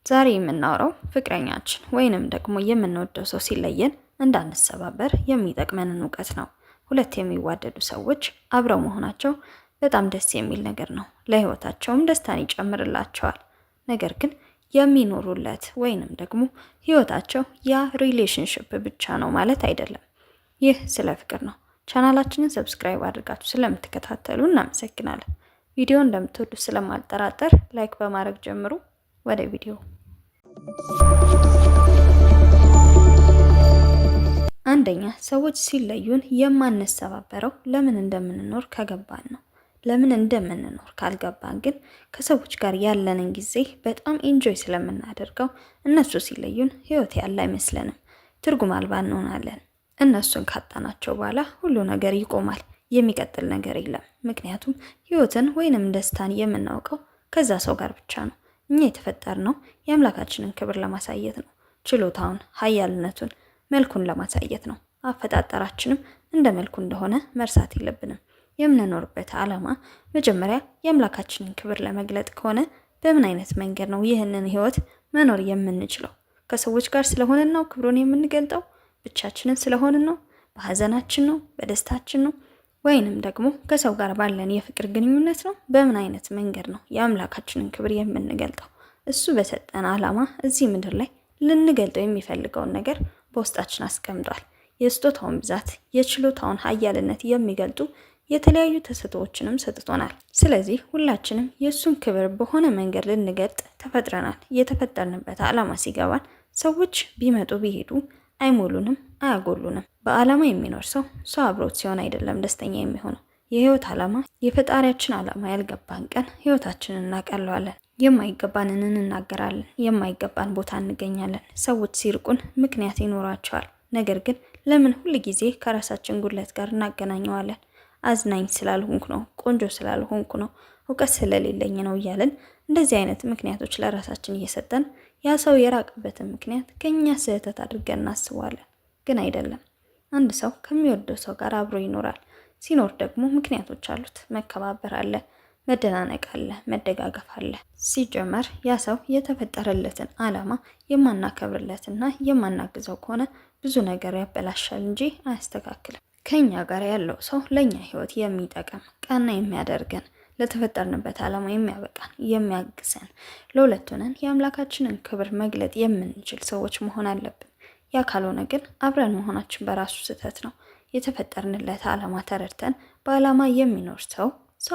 ዛሬ የምናወራው ፍቅረኛችን ወይንም ደግሞ የምንወደው ሰው ሲለየን እንዳንሰባበር የሚጠቅመንን እውቀት ነው። ሁለት የሚዋደዱ ሰዎች አብረው መሆናቸው በጣም ደስ የሚል ነገር ነው። ለህይወታቸውም ደስታን ይጨምርላቸዋል። ነገር ግን የሚኖሩለት ወይንም ደግሞ ህይወታቸው ያ ሪሌሽንሽፕ ብቻ ነው ማለት አይደለም። ይህ ስለ ፍቅር ነው። ቻናላችንን ሰብስክራይብ አድርጋችሁ ስለምትከታተሉ እናመሰግናለን። ቪዲዮ እንደምትወዱ ስለማልጠራጠር ላይክ በማድረግ ጀምሩ። ወደ ቪዲዮ። አንደኛ፣ ሰዎች ሲለዩን የማንሰባበረው ለምን እንደምንኖር ከገባን ነው። ለምን እንደምንኖር ካልገባን ግን ከሰዎች ጋር ያለንን ጊዜ በጣም ኢንጆይ ስለምናደርገው እነሱ ሲለዩን ህይወት ያለ አይመስለንም። ትርጉም አልባ እንሆናለን። እነሱን ካጣናቸው በኋላ ሁሉ ነገር ይቆማል። የሚቀጥል ነገር የለም። ምክንያቱም ህይወትን ወይንም ደስታን የምናውቀው ከዛ ሰው ጋር ብቻ ነው። እኛ የተፈጠርነው የአምላካችንን ክብር ለማሳየት ነው። ችሎታውን፣ ኃያልነቱን፣ መልኩን ለማሳየት ነው። አፈጣጠራችንም እንደ መልኩ እንደሆነ መርሳት የለብንም። የምንኖርበት ዓላማ መጀመሪያ የአምላካችንን ክብር ለመግለጥ ከሆነ በምን አይነት መንገድ ነው ይህንን ህይወት መኖር የምንችለው? ከሰዎች ጋር ስለሆነን ነው ክብሩን የምንገልጠው? ብቻችንን ስለሆነን ነው? በሀዘናችን ነው? በደስታችን ነው? ወይንም ደግሞ ከሰው ጋር ባለን የፍቅር ግንኙነት ነው? በምን አይነት መንገድ ነው የአምላካችንን ክብር የምንገልጠው? እሱ በሰጠን ዓላማ እዚህ ምድር ላይ ልንገልጠው የሚፈልገውን ነገር በውስጣችን አስቀምጧል። የስጦታውን ብዛት፣ የችሎታውን ኃያልነት የሚገልጡ የተለያዩ ተሰጥኦዎችንም ሰጥቶናል። ስለዚህ ሁላችንም የእሱን ክብር በሆነ መንገድ ልንገልጥ ተፈጥረናል። የተፈጠርንበት ዓላማ ሲገባን ሰዎች ቢመጡ ቢሄዱ አይሞሉንም፣ አያጎሉንም። በዓላማ የሚኖር ሰው አብሮት ሲሆን አይደለም ደስተኛ የሚሆነው። የህይወት ዓላማ የፈጣሪያችን ዓላማ ያልገባን ቀን ህይወታችንን እናቀለዋለን። የማይገባንን እንናገራለን። የማይገባን ቦታ እንገኛለን። ሰዎች ሲርቁን ምክንያት ይኖራቸዋል። ነገር ግን ለምን ሁል ጊዜ ከራሳችን ጉድለት ጋር እናገናኘዋለን? አዝናኝ ስላልሆንኩ ነው፣ ቆንጆ ስላልሆንኩ ነው፣ እውቀት ስለሌለኝ ነው እያለን እንደዚህ አይነት ምክንያቶች ለራሳችን እየሰጠን ያ ሰው የራቀበትን ምክንያት ከኛ ስህተት አድርገን እናስባለን። ግን አይደለም። አንድ ሰው ከሚወደው ሰው ጋር አብሮ ይኖራል። ሲኖር ደግሞ ምክንያቶች አሉት። መከባበር አለ፣ መደናነቅ አለ፣ መደጋገፍ አለ። ሲጀመር ያ ሰው የተፈጠረለትን ዓላማ የማናከብርለትና የማናግዘው ከሆነ ብዙ ነገር ያበላሻል እንጂ አያስተካክልም። ከኛ ጋር ያለው ሰው ለኛ ህይወት የሚጠቅም ቀና የሚያደርገን ለተፈጠርንበት ዓላማ የሚያበቃን የሚያግዘን ለሁለት ሆነን የአምላካችንን ክብር መግለጥ የምንችል ሰዎች መሆን አለብን። ያ ካልሆነ ግን አብረን መሆናችን በራሱ ስህተት ነው። የተፈጠርንለት ዓላማ ተረድተን በዓላማ የሚኖር ሰው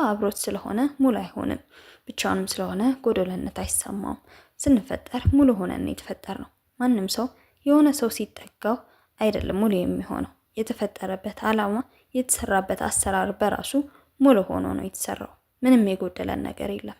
አብሮት ስለሆነ ሙሉ አይሆንም። ብቻውንም ስለሆነ ጎደለነት አይሰማውም። ስንፈጠር ሙሉ ሆነን የተፈጠርነው። ማንም ሰው የሆነ ሰው ሲጠጋው አይደለም ሙሉ የሚሆነው። የተፈጠረበት ዓላማ የተሰራበት አሰራር በራሱ ሙሉ ሆኖ ነው የተሰራው። ምንም የጎደለን ነገር የለም።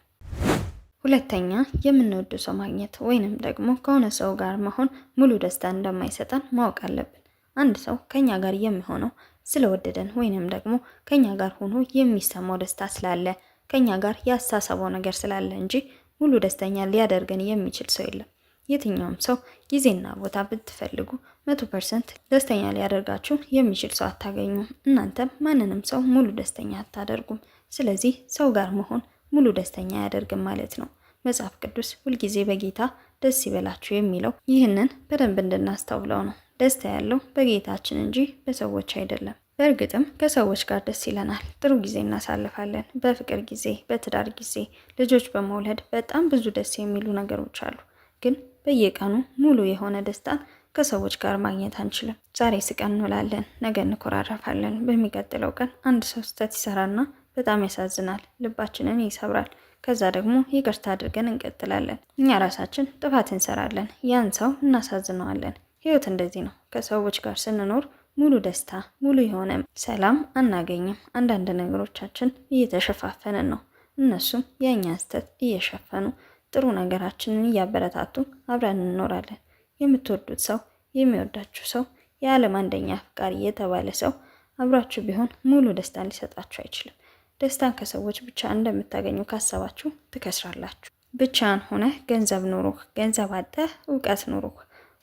ሁለተኛ፣ የምንወደው ሰው ማግኘት ወይንም ደግሞ ከሆነ ሰው ጋር መሆን ሙሉ ደስታ እንደማይሰጠን ማወቅ አለብን። አንድ ሰው ከኛ ጋር የሚሆነው ስለወደደን ወይንም ደግሞ ከኛ ጋር ሆኖ የሚሰማው ደስታ ስላለ ከኛ ጋር ያሳሰበው ነገር ስላለ እንጂ ሙሉ ደስተኛ ሊያደርገን የሚችል ሰው የለም። የትኛውም ሰው ጊዜና ቦታ ብትፈልጉ 100% ደስተኛ ሊያደርጋችሁ የሚችል ሰው አታገኙም። እናንተም ማንንም ሰው ሙሉ ደስተኛ አታደርጉም። ስለዚህ ሰው ጋር መሆን ሙሉ ደስተኛ አያደርግም ማለት ነው። መጽሐፍ ቅዱስ ሁልጊዜ በጌታ ደስ ይበላችሁ የሚለው ይህንን በደንብ እንድናስተውለው ነው። ደስታ ያለው በጌታችን እንጂ በሰዎች አይደለም። በእርግጥም ከሰዎች ጋር ደስ ይለናል፣ ጥሩ ጊዜ እናሳልፋለን። በፍቅር ጊዜ፣ በትዳር ጊዜ፣ ልጆች በመውለድ በጣም ብዙ ደስ የሚሉ ነገሮች አሉ። ግን በየቀኑ ሙሉ የሆነ ደስታን ከሰዎች ጋር ማግኘት አንችልም። ዛሬ ስቀን እንውላለን፣ ነገ እንኮራረፋለን። በሚቀጥለው ቀን አንድ ሰው ስህተት ይሰራና በጣም ያሳዝናል፣ ልባችንን ይሰብራል። ከዛ ደግሞ ይቅርታ አድርገን እንቀጥላለን። እኛ ራሳችን ጥፋት እንሰራለን፣ ያን ሰው እናሳዝነዋለን። ህይወት እንደዚህ ነው። ከሰዎች ጋር ስንኖር ሙሉ ደስታ፣ ሙሉ የሆነ ሰላም አናገኝም። አንዳንድ ነገሮቻችን እየተሸፋፈንን ነው፣ እነሱም የእኛን ስህተት እየሸፈኑ ጥሩ ነገራችንን እያበረታቱ አብረን እንኖራለን። የምትወዱት ሰው፣ የሚወዳችሁ ሰው፣ የዓለም አንደኛ አፍቃሪ የተባለ ሰው አብራችሁ ቢሆን ሙሉ ደስታን ሊሰጣችሁ አይችልም። ደስታን ከሰዎች ብቻ እንደምታገኙ ካሰባችሁ ትከስራላችሁ። ብቻን ሆነ ገንዘብ ኑሮህ፣ ገንዘብ አጠህ እውቀት ኑሮህ፣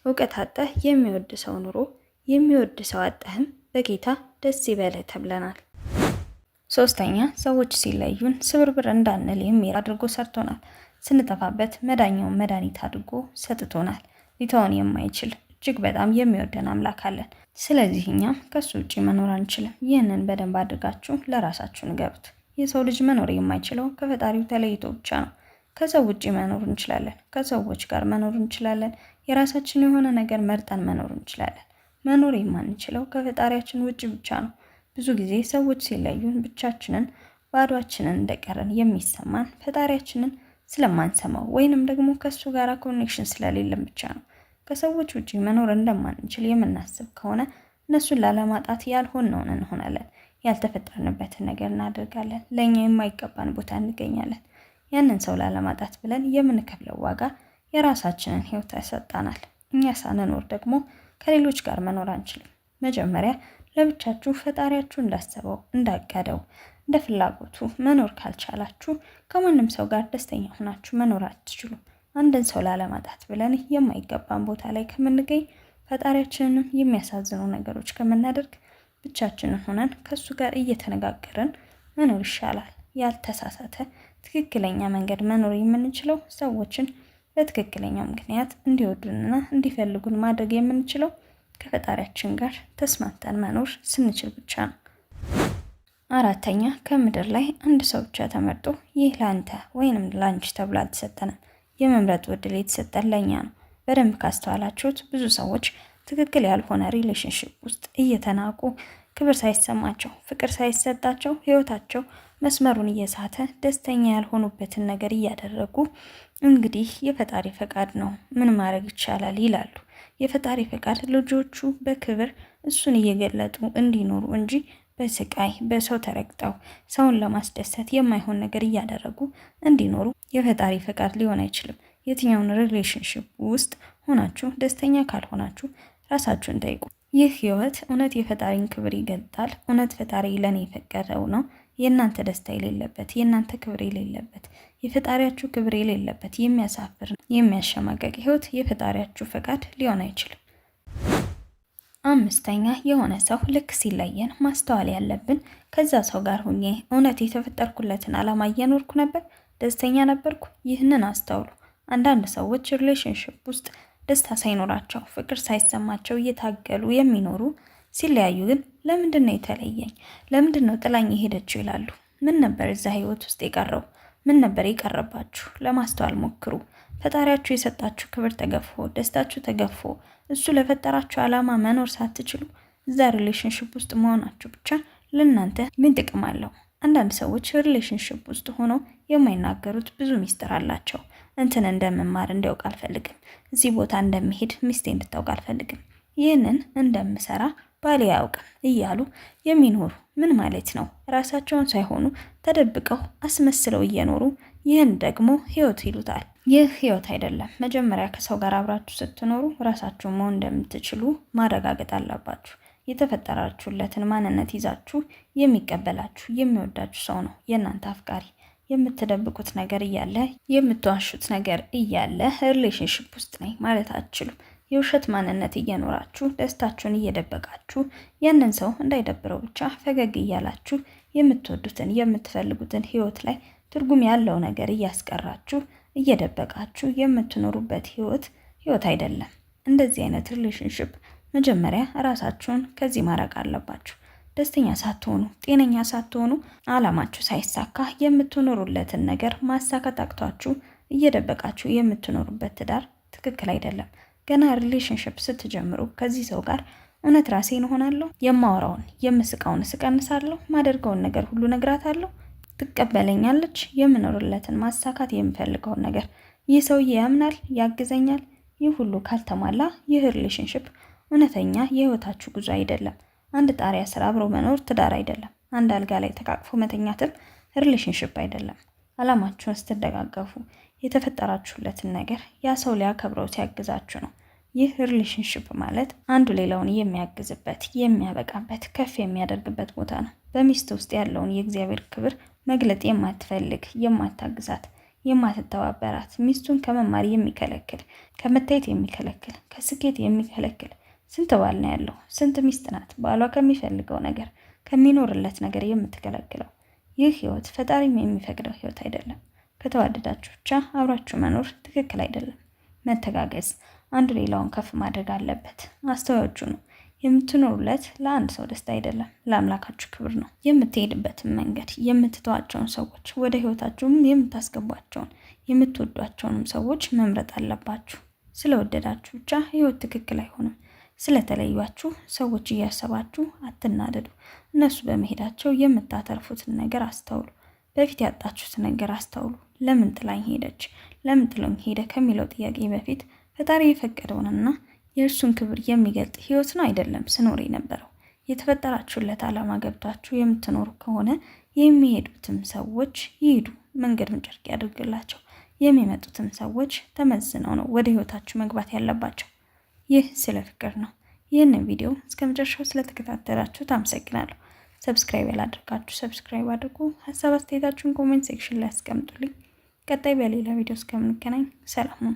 እውቀት አጠህ የሚወድ ሰው ኑሮ፣ የሚወድ ሰው አጠህም በጌታ ደስ ይበልህ ተብለናል። ሶስተኛ፣ ሰዎች ሲለዩን ስብርብር እንዳንል የሚል አድርጎ ሰርቶናል። ስንጠፋበት መዳኛውን መድኃኒት አድርጎ ሰጥቶናል። ሊተወን የማይችል እጅግ በጣም የሚወደን አምላክ አለን። ስለዚህ እኛም ከሱ ውጭ መኖር አንችልም። ይህንን በደንብ አድርጋችሁ ለራሳችሁ ንገሩት። የሰው ልጅ መኖር የማይችለው ከፈጣሪው ተለይቶ ብቻ ነው። ከሰው ውጭ መኖር እንችላለን። ከሰዎች ጋር መኖር እንችላለን። የራሳችን የሆነ ነገር መርጠን መኖር እንችላለን። መኖር የማንችለው ከፈጣሪያችን ውጭ ብቻ ነው። ብዙ ጊዜ ሰዎች ሲለዩን ብቻችንን ባዷችንን እንደቀረን የሚሰማን ፈጣሪያችንን ስለማንሰማው ወይንም ደግሞ ከሱ ጋር ኮኔክሽን ስለሌለን ብቻ ነው። ከሰዎች ውጭ መኖር እንደማንችል የምናስብ ከሆነ እነሱን ላለማጣት ያልሆነውን እንሆናለን። ያልተፈጠርንበትን ነገር እናደርጋለን። ለእኛ የማይገባን ቦታ እንገኛለን። ያንን ሰው ላለማጣት ብለን የምንከፍለው ዋጋ የራሳችንን ሕይወት ያሰጣናል። እኛ ሳንኖር ደግሞ ከሌሎች ጋር መኖር አንችልም። መጀመሪያ ለብቻችሁ ፈጣሪያችሁ እንዳሰበው እንዳቀደው እንደ ፍላጎቱ መኖር ካልቻላችሁ ከማንም ሰው ጋር ደስተኛ ሆናችሁ መኖር አትችሉም። አንድን ሰው ላለማጣት ብለን የማይገባን ቦታ ላይ ከምንገኝ ፈጣሪያችንንም የሚያሳዝኑ ነገሮች ከምናደርግ ብቻችንን ሆነን ከሱ ጋር እየተነጋገርን መኖር ይሻላል። ያልተሳሳተ ትክክለኛ መንገድ መኖር የምንችለው ሰዎችን በትክክለኛው ምክንያት እንዲወዱንና እንዲፈልጉን ማድረግ የምንችለው ከፈጣሪያችን ጋር ተስማምተን መኖር ስንችል ብቻ ነው። አራተኛ፣ ከምድር ላይ አንድ ሰው ብቻ ተመርጦ ይህ ለአንተ ወይንም ለአንቺ ተብሎ አልተሰጠንም። የመምረጥ ዕድል የተሰጠን ለእኛ ነው። በደንብ ካስተዋላችሁት ብዙ ሰዎች ትክክል ያልሆነ ሪሌሽንሽፕ ውስጥ እየተናቁ ክብር ሳይሰማቸው ፍቅር ሳይሰጣቸው ህይወታቸው መስመሩን እየሳተ ደስተኛ ያልሆኑበትን ነገር እያደረጉ እንግዲህ የፈጣሪ ፈቃድ ነው ምን ማድረግ ይቻላል ይላሉ። የፈጣሪ ፈቃድ ልጆቹ በክብር እሱን እየገለጡ እንዲኖሩ እንጂ በስቃይ በሰው ተረግጠው ሰውን ለማስደሰት የማይሆን ነገር እያደረጉ እንዲኖሩ የፈጣሪ ፈቃድ ሊሆን አይችልም። የትኛውን ሪሌሽንሽፕ ውስጥ ሆናችሁ ደስተኛ ካልሆናችሁ ራሳችሁን ጠይቁ። ይህ ህይወት እውነት የፈጣሪን ክብር ይገልጣል? እውነት ፈጣሪ ለኔ የፈቀደው ነው? የእናንተ ደስታ የሌለበት፣ የእናንተ ክብር የሌለበት፣ የፈጣሪያችሁ ክብር የሌለበት የሚያሳፍር የሚያሸማቀቅ ህይወት የፈጣሪያችሁ ፈቃድ ሊሆን አይችልም። አምስተኛ፣ የሆነ ሰው ልክ ሲለየን ማስተዋል ያለብን ከዛ ሰው ጋር ሁኜ እውነት የተፈጠርኩለትን ዓላማ እየኖርኩ ነበር? ደስተኛ ነበርኩ? ይህንን አስተውሉ። አንዳንድ ሰዎች ሪሌሽንሽፕ ውስጥ ደስታ ሳይኖራቸው ፍቅር ሳይሰማቸው እየታገሉ የሚኖሩ ሲለያዩ ግን ለምንድን ነው የተለየኝ? ለምንድን ነው ጥላኝ የሄደችው ይላሉ። ምን ነበር እዛ ህይወት ውስጥ የቀረው? ምን ነበር የቀረባችሁ? ለማስተዋል ሞክሩ። ፈጣሪያችሁ የሰጣችሁ ክብር ተገፎ፣ ደስታችሁ ተገፎ፣ እሱ ለፈጠራችሁ ዓላማ መኖር ሳትችሉ እዛ ሪሌሽንሽፕ ውስጥ መሆናችሁ ብቻ ለእናንተ ምን ጥቅም አለው? አንዳንድ ሰዎች ሪሌሽንሽፕ ውስጥ ሆነው የማይናገሩት ብዙ ሚስጥር አላቸው። እንትን እንደምማር እንዲያውቅ አልፈልግም፣ እዚህ ቦታ እንደምሄድ ሚስቴ እንድታውቅ አልፈልግም፣ ይህንን እንደምሰራ ባሌ አያውቅም እያሉ የሚኖሩ ምን ማለት ነው? ራሳቸውን ሳይሆኑ ተደብቀው አስመስለው እየኖሩ ይህን ደግሞ ህይወት ይሉታል። ይህ ህይወት አይደለም። መጀመሪያ ከሰው ጋር አብራችሁ ስትኖሩ ራሳችሁን መሆን እንደምትችሉ ማረጋገጥ አለባችሁ። የተፈጠራችሁለትን ማንነት ይዛችሁ የሚቀበላችሁ የሚወዳችሁ ሰው ነው የእናንተ አፍቃሪ። የምትደብቁት ነገር እያለ የምትዋሹት ነገር እያለ ሪሌሽንሽፕ ውስጥ ነኝ ማለት አትችሉም። የውሸት ማንነት እየኖራችሁ ደስታችሁን እየደበቃችሁ ያንን ሰው እንዳይደብረው ብቻ ፈገግ እያላችሁ የምትወዱትን የምትፈልጉትን ህይወት ላይ ትርጉም ያለው ነገር እያስቀራችሁ እየደበቃችሁ የምትኖሩበት ህይወት አይደለም። እንደዚህ አይነት ሪሌሽንሽፕ መጀመሪያ ራሳችሁን ከዚህ ማራቅ አለባችሁ። ደስተኛ ሳትሆኑ ጤነኛ ሳትሆኑ አላማችሁ ሳይሳካ የምትኖሩለትን ነገር ማሳካት አቅቷችሁ እየደበቃችሁ የምትኖሩበት ትዳር ትክክል አይደለም። ገና ሪሌሽንሽፕ ስትጀምሩ ከዚህ ሰው ጋር እውነት ራሴን እሆናለሁ፣ የማወራውን የምስቃውን ስቀንሳለሁ፣ ማደርገውን ነገር ሁሉ ነግራታለሁ፣ ትቀበለኛለች፣ የምኖርለትን ማሳካት የምፈልገውን ነገር ይህ ሰውዬ ያምናል፣ ያግዘኛል። ይህ ሁሉ ካልተሟላ ይህ ሪሌሽንሽፕ እውነተኛ የህይወታችሁ ጉዞ አይደለም። አንድ ጣሪያ ስር አብሮ መኖር ትዳር አይደለም። አንድ አልጋ ላይ ተቃቅፎ መተኛትም ሪሌሽንሽፕ አይደለም። አላማችሁን ስትደጋገፉ የተፈጠራችሁለትን ነገር ያ ሰው ሊያከብረው ሲያግዛችሁ ነው። ይህ ሪሌሽንሽፕ ማለት አንዱ ሌላውን የሚያግዝበት የሚያበቃበት ከፍ የሚያደርግበት ቦታ ነው። በሚስት ውስጥ ያለውን የእግዚአብሔር ክብር መግለጥ የማትፈልግ የማታግዛት የማትተባበራት ሚስቱን ከመማር የሚከለክል ከመታየት የሚከለክል ከስኬት የሚከለክል ስንት ባል ነው ያለው? ስንት ሚስት ናት ባሏ ከሚፈልገው ነገር ከሚኖርለት ነገር የምትከለክለው? ይህ ህይወት ፈጣሪም የሚፈቅደው ህይወት አይደለም። ከተዋደዳችሁ ብቻ አብራችሁ መኖር ትክክል አይደለም። መተጋገዝ፣ አንድ ሌላውን ከፍ ማድረግ አለበት። አስተዋዮቹ ነው የምትኖሩለት ለአንድ ሰው ደስታ አይደለም፣ ለአምላካችሁ ክብር ነው። የምትሄድበትን መንገድ፣ የምትተዋቸውን ሰዎች፣ ወደ ህይወታችሁም የምታስገቧቸውን የምትወዷቸውንም ሰዎች መምረጥ አለባችሁ። ስለወደዳችሁ ብቻ ህይወት ትክክል አይሆንም። ስለተለዩአችሁ ሰዎች እያሰባችሁ አትናደዱ። እነሱ በመሄዳቸው የምታተርፉትን ነገር አስተውሉ። በፊት ያጣችሁትን ነገር አስተውሉ። ለምን ጥላኝ ሄደች፣ ለምን ጥሎኝ ሄደ ከሚለው ጥያቄ በፊት ፈጣሪ የፈቀደውንና የእርሱን ክብር የሚገልጥ ህይወት ነው አይደለም ስኖር የነበረው። የተፈጠራችሁለት ዓላማ ገብቷችሁ የምትኖሩ ከሆነ የሚሄዱትም ሰዎች ይሄዱ፣ መንገዱን ጨርቅ ያድርግላቸው። የሚመጡትም ሰዎች ተመዝነው ነው ወደ ህይወታችሁ መግባት ያለባቸው። ይህ ስለ ፍቅር ነው። ይህንን ቪዲዮ እስከ መጨረሻው ስለተከታተላችሁ አመሰግናለሁ። ሰብስክራይብ ያላደርጋችሁ ሰብስክራይብ አድርጉ። ሀሳብ አስተያየታችሁን ኮሜንት ሴክሽን ላይ አስቀምጡልኝ። ቀጣይ በሌላ ቪዲዮ እስከምንገናኝ ሰላም ሁኑ።